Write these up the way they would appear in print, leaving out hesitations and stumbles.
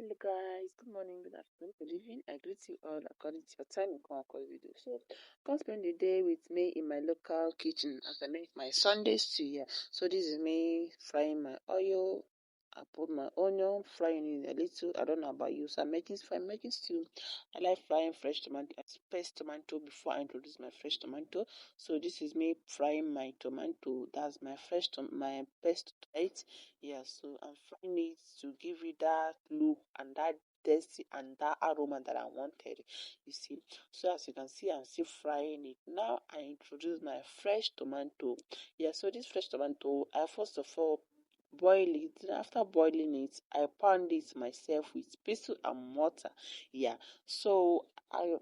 Hello guys, good morning, good afternoon, good evening. I greet you all according to your time and come across video. So come spend the day with me in my local kitchen as I make my Sunday stew here. So this is me frying my oil. I put my onion, frying it a little. I don't know about you. So I'm making stew. I like frying fresh tomato, paste tomato before I introduce my fresh tomato. So this is me frying my tomato. That's my my paste tomato. Yeah, so I'm frying it to give it that look and that taste and that aroma that I wanted. You see, so as you can see, I'm still frying it. Now I introduce my fresh tomato. Yeah, so this fresh tomato, I first of all boil it. Then after boiling it, I pound it myself with pestle and mortar. Yeah, so I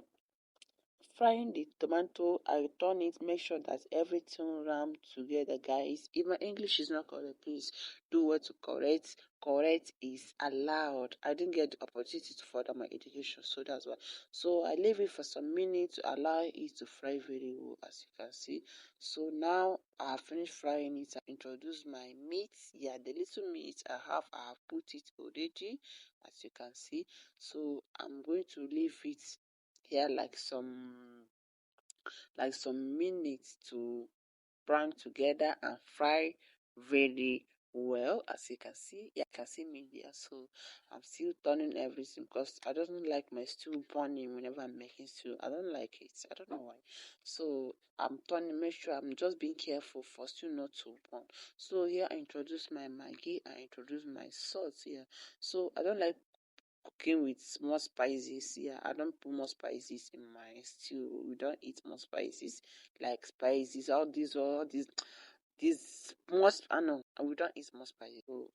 frying the tomato, I turn it, make sure that everything ram together, guys. If my English is not correct, please do what to correct. Correct is allowed. I didn't get the opportunity to further my education, so that's why. So I leave it for some minutes to allow it to fry very well, as you can see. So now I have finished frying it. I introduce my meat. Yeah, the little meat I have put it already, as you can see. So I'm going to leave it here like some minutes to brown together and fry very well, as you can see. Yeah, you can see me here. So I'm still turning everything because I don't like my stew burning whenever I'm making stew. I don't like it. I don't know why. So I'm turning, make sure I'm just being careful for stew not to burn. So here I introduce my Maggi, I introduce my salt here. So I don't like cooking with more spices. Yeah, I don't put more spices in my stew. We don't eat more spices like spices. All these most I know we don't eat more spices. So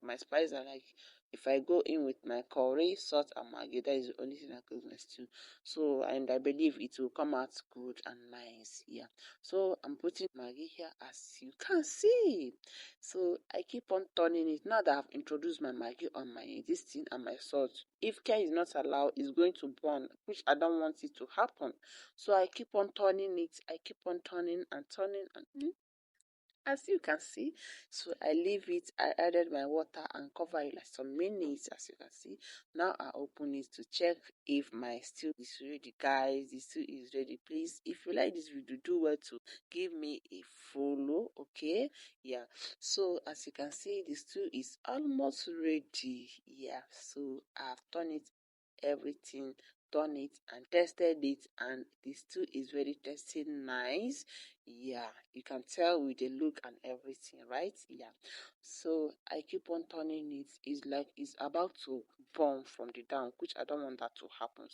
my spices are like if I go in with my curry, salt and maggi, that is the only thing I cook my stew. So and I believe it will come out good and nice. Yeah. So I'm putting maggi here as you can see. So I keep on turning it. Now that I've introduced my maggi on my this thing and my salt, if care is not allowed, it's going to burn, which I don't want it to happen. So I keep on turning it. I keep on turning and turning and as you can see. So I leave it. I added my water and cover it like some minutes, as you can see. Now I open it to check if my stew is ready, guys. The stew is ready. Please, if you like this video, do well to give me a follow. Okay, yeah. So as you can see, the stew is almost ready. Yeah, so I've done it everything, done it and tested it, and the stew is very tasting nice. Yeah, you can tell with the look and everything, right? Yeah. So I keep on turning it. It's like it's about to burn from the down, which I don't want that to happen.